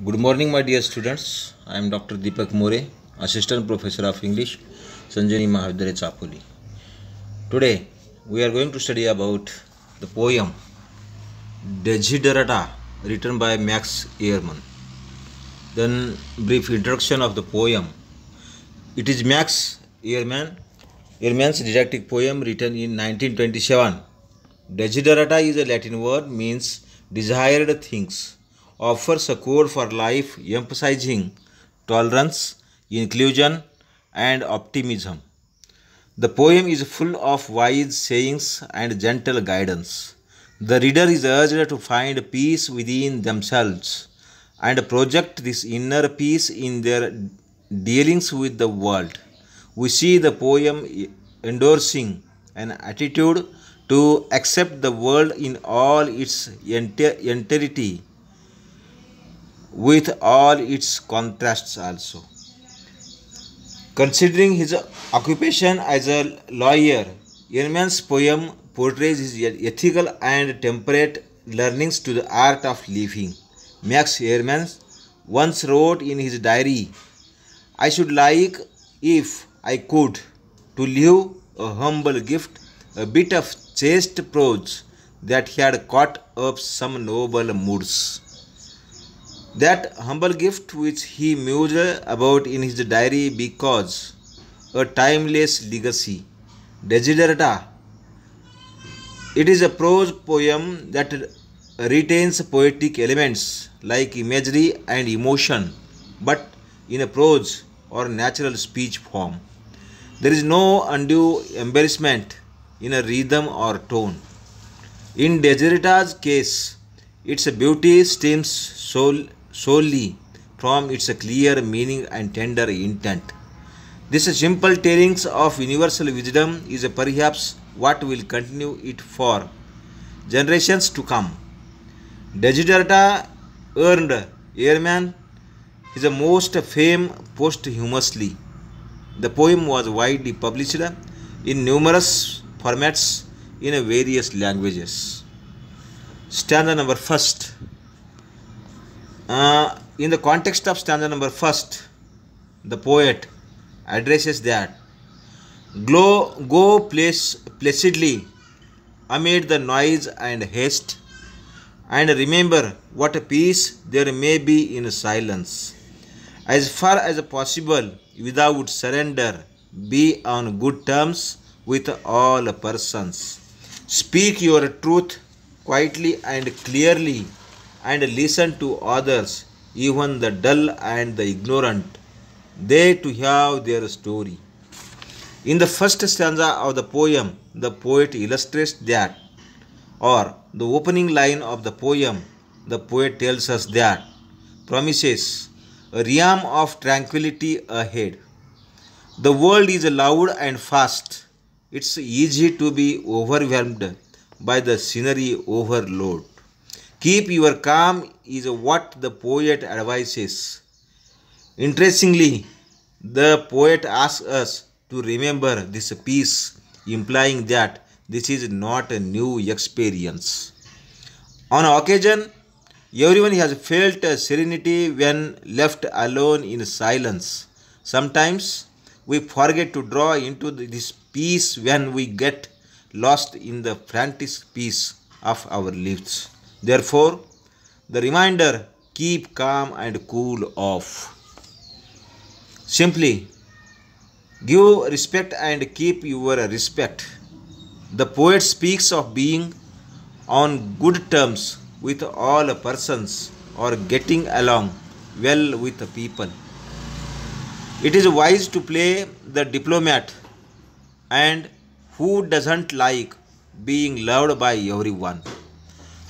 Good morning, my dear students. I am Dr. Deepak More, Assistant Professor of English, Sanjani Mahavidyalaya, Chapoli. Today, we are going to study about the poem Desiderata, written by Max Ehrmann. Then, brief introduction of the poem. It is Max Ehrmann's didactic poem written in 1927. Desiderata is a Latin word, means desired things. Offers a code for life emphasizing tolerance, inclusion, and optimism. The poem is full of wise sayings and gentle guidance. The reader is urged to find peace within themselves and project this inner peace in their dealings with the world. We see the poem endorsing an attitude to accept the world in all its entirety, with all its contrasts also. Considering his occupation as a lawyer, Ehrmann's poem portrays his ethical and temperate learnings to the art of living. Max Ehrmann once wrote in his diary, "I should like, if I could, to leave a humble gift, a bit of chaste prose that had caught up some noble moods." That humble gift which he mused about in his diary because a timeless legacy. Desiderata. It is a prose poem that retains poetic elements like imagery and emotion, but in a prose or natural speech form. There is no undue embarrassment in a rhythm or tone. In Desiderata's case, its beauty stems solely from its clear meaning and tender intent. This simple tellings of universal wisdom is perhaps what will continue it for generations to come. Desiderata earned Ehrmann his most fame posthumously. The poem was widely published in numerous formats in various languages. Stanza number first. In the context of stanza number first, the poet addresses that go placidly amid the noise and haste, and remember what peace there may be in silence. As far as possible, without surrender, be on good terms with all persons. Speak your truth quietly and clearly, and listen to others, even the dull and the ignorant, they to have their story. In the first stanza of the poem, the poet illustrates that, or the opening line of the poem, the poet tells us that, promises a realm of tranquility ahead. The world is loud and fast. It's easy to be overwhelmed by the scenery overload. Keep your calm is what the poet advises. Interestingly, the poet asks us to remember this peace, implying that this is not a new experience. On occasion, everyone has felt a serenity when left alone in silence. Sometimes we forget to draw into this peace when we get lost in the frantic peace of our lives. Therefore, the reminder, keep calm and cool off. Simply, give respect and keep your respect. The poet speaks of being on good terms with all persons or getting along well with the people. It is wise to play the diplomat, and who doesn't like being loved by everyone?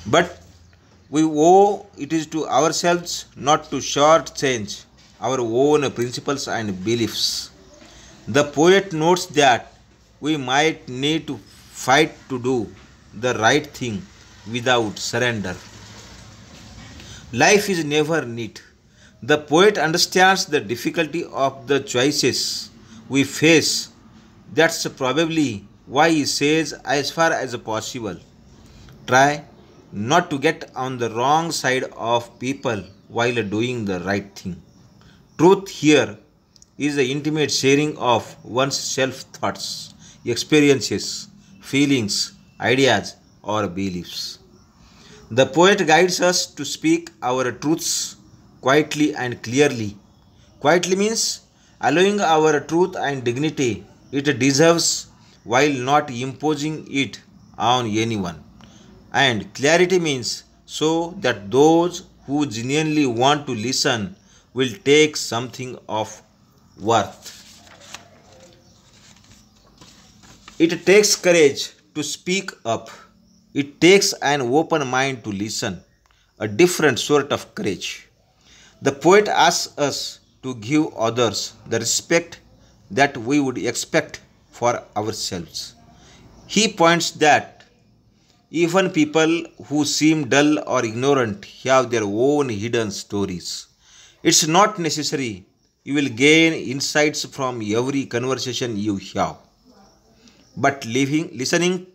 But we owe it is to ourselves not to shortchange our own principles and beliefs. The poet notes that we might need to fight to do the right thing without surrender. Life is never neat. The poet understands the difficulty of the choices we face. That's probably why he says, as far as possible, try not to get on the wrong side of people while doing the right thing. Truth here is the intimate sharing of one's self thoughts, experiences, feelings, ideas, or beliefs. The poet guides us to speak our truths quietly and clearly. Quietly means allowing our truth and dignity it deserves while not imposing it on anyone. And clarity means so that those who genuinely want to listen will take something of worth. It takes courage to speak up. It takes an open mind to listen, a different sort of courage. The poet asks us to give others the respect that we would expect for ourselves. He points that even people who seem dull or ignorant have their own hidden stories. It's not necessary you will gain insights from every conversation you have, but listening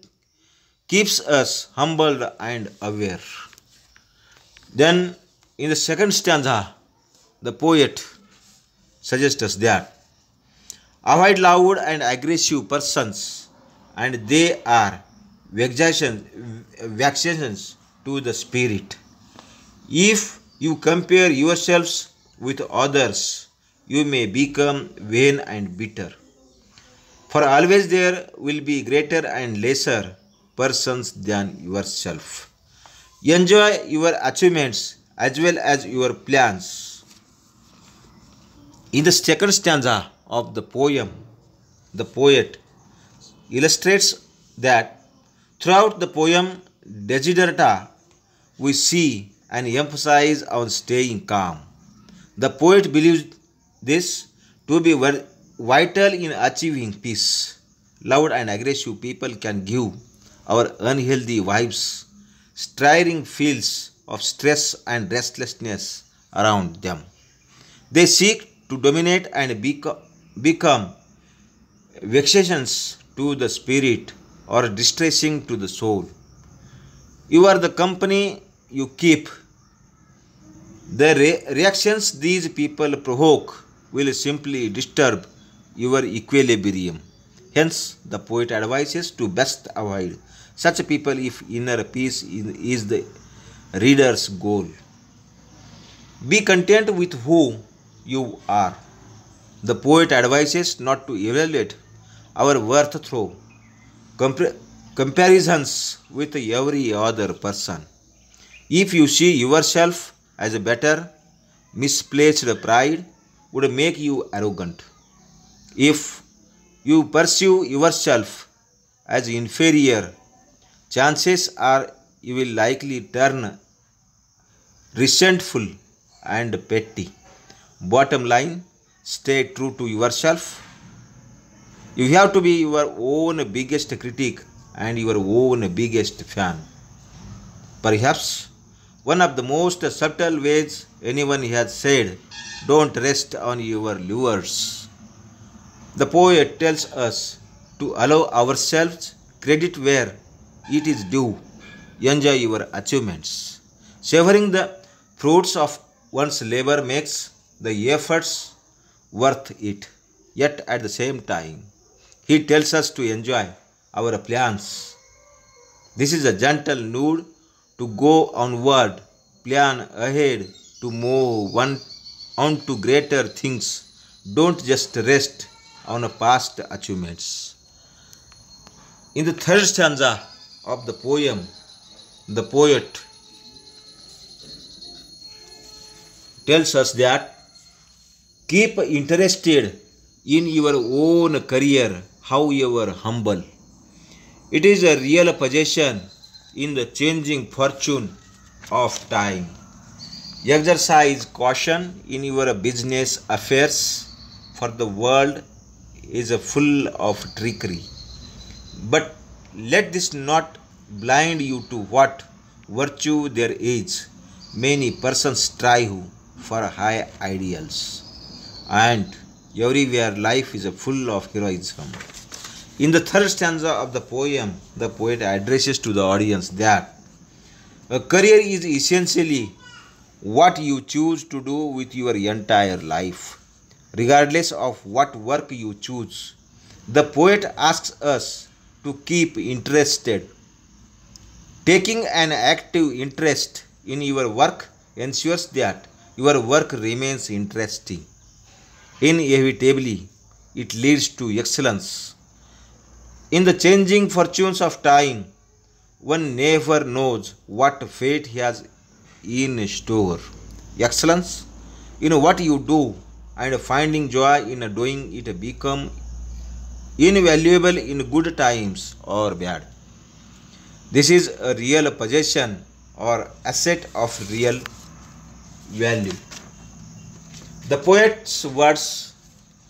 keeps us humbled and aware. Then, in the second stanza, the poet suggests us that avoid loud and aggressive persons, and they are vexations to the spirit. If you compare yourselves with others, you may become vain and bitter. For always there will be greater and lesser persons than yourself. Enjoy your achievements as well as your plans. In the second stanza of the poem, the poet illustrates that throughout the poem Desiderata, we see an emphasis on staying calm. The poet believes this to be vital in achieving peace. Loud and aggressive people can give our unhealthy vibes, stirring feels of stress and restlessness around them. They seek to dominate and become vexations to the spirit or distressing to the soul. You are the company you keep. The reactions these people provoke will simply disturb your equilibrium. Hence, the poet advises to best avoid such people if inner peace is the reader's goal. Be content with who you are. The poet advises not to evaluate our worth through comparisons with every other person. If you see yourself as a better, misplaced pride would make you arrogant. If you pursue yourself as inferior, chances are you will likely turn resentful and petty. Bottom line, stay true to yourself. You have to be your own biggest critic and your own biggest fan. Perhaps one of the most subtle ways anyone has said, don't rest on your lures. The poet tells us to allow ourselves credit where it is due. Enjoy your achievements. Savoring the fruits of one's labor makes the efforts worth it. Yet at the same time, he tells us to enjoy our plans. This is a gentle nod to go onward, plan ahead to move on to greater things. Don't just rest on past achievements. In the third stanza of the poem, the poet tells us that keep interested in your own career, however humble. It is a real possession in the changing fortune of time. Exercise caution in your business affairs, for the world is full of trickery. But let this not blind you to what virtue there is. Many persons strive for high ideals, and everywhere life is full of heroism. In the third stanza of the poem, the poet addresses to the audience that a career is essentially what you choose to do with your entire life, regardless of what work you choose. The poet asks us to keep interested. Taking an active interest in your work ensures that your work remains interesting. Inevitably, it leads to excellence. In the changing fortunes of time, one never knows what fate has in store. Excellence in what you do and finding joy in doing it become invaluable in good times or bad. This is a real possession or asset of real value. The poet's words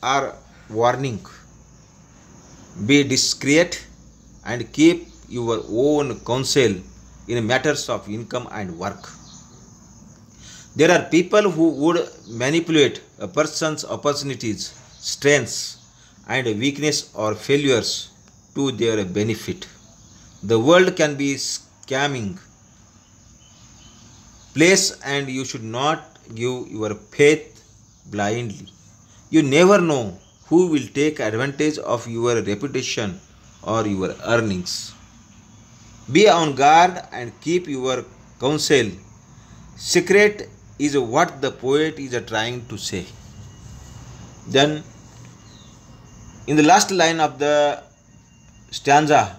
are warning. Be discreet and keep your own counsel in matters of income and work. There are people who would manipulate a person's opportunities, strengths, and weakness or failures to their benefit. The world can be scamming place and you should not give your faith blindly. You never know who will take advantage of your reputation or your earnings. Be on guard and keep your counsel. Secret is what the poet is trying to say. Then, in the last line of the stanza,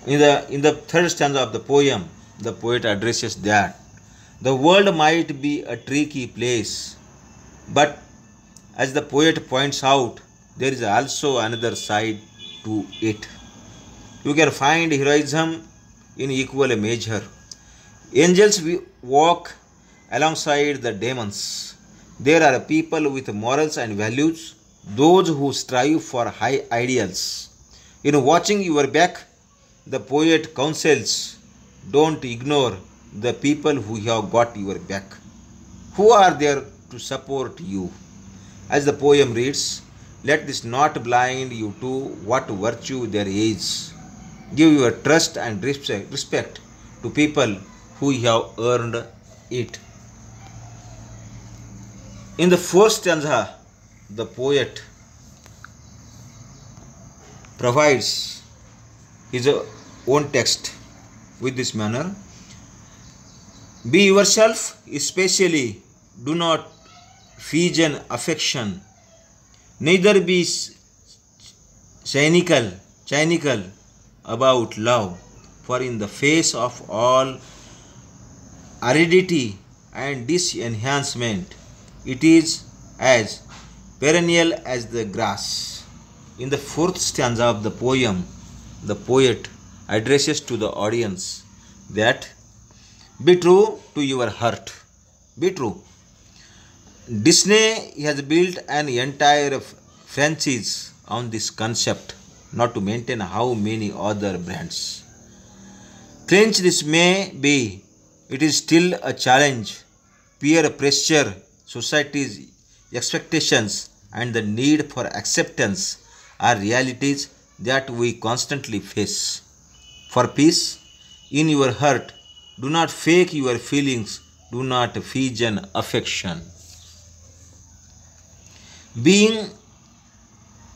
in the third stanza of the poem, the poet addresses that the world might be a tricky place, but as the poet points out, there is also another side to it. You can find heroism in equal measure. Angels walk alongside the demons. There are people with morals and values, those who strive for high ideals. In watching your back, the poet counsels, don't ignore the people who have got your back, who are there to support you. As the poem reads, let this not blind you to what virtue there is. Give your trust and respect to people who have earned it. In the fourth stanza, the poet provides his own text with this manner. Be yourself, especially do not feign affection, neither be cynical about love, for in the face of all aridity and disenhancement, it is as perennial as the grass. In the fourth stanza of the poem, the poet addresses to the audience that be true to your heart. Be true. Disney has built an entire franchise on this concept, not to maintain how many other brands. Clinch this may be, it is still a challenge. Peer pressure, society's expectations, and the need for acceptance are realities that we constantly face. For peace in your heart, do not fake your feelings, do not feign affection. Being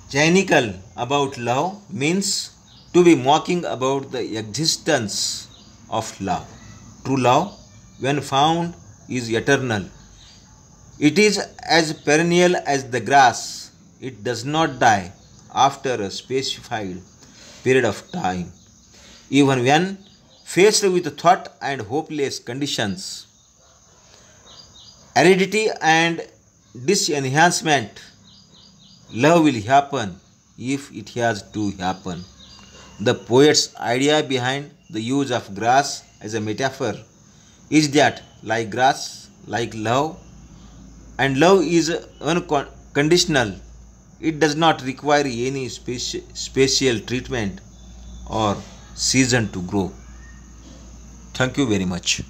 cynical about love means to be mocking about the existence of love. True love, when found, is eternal. It is as perennial as the grass. It does not die after a specified period of time. Even when faced with thought and hopeless conditions, aridity and disenhancement, love will happen if it has to happen. The poet's idea behind the use of grass as a metaphor is that, like grass, like love, and love is unconditional, it does not require any special treatment or season to grow. Thank you very much.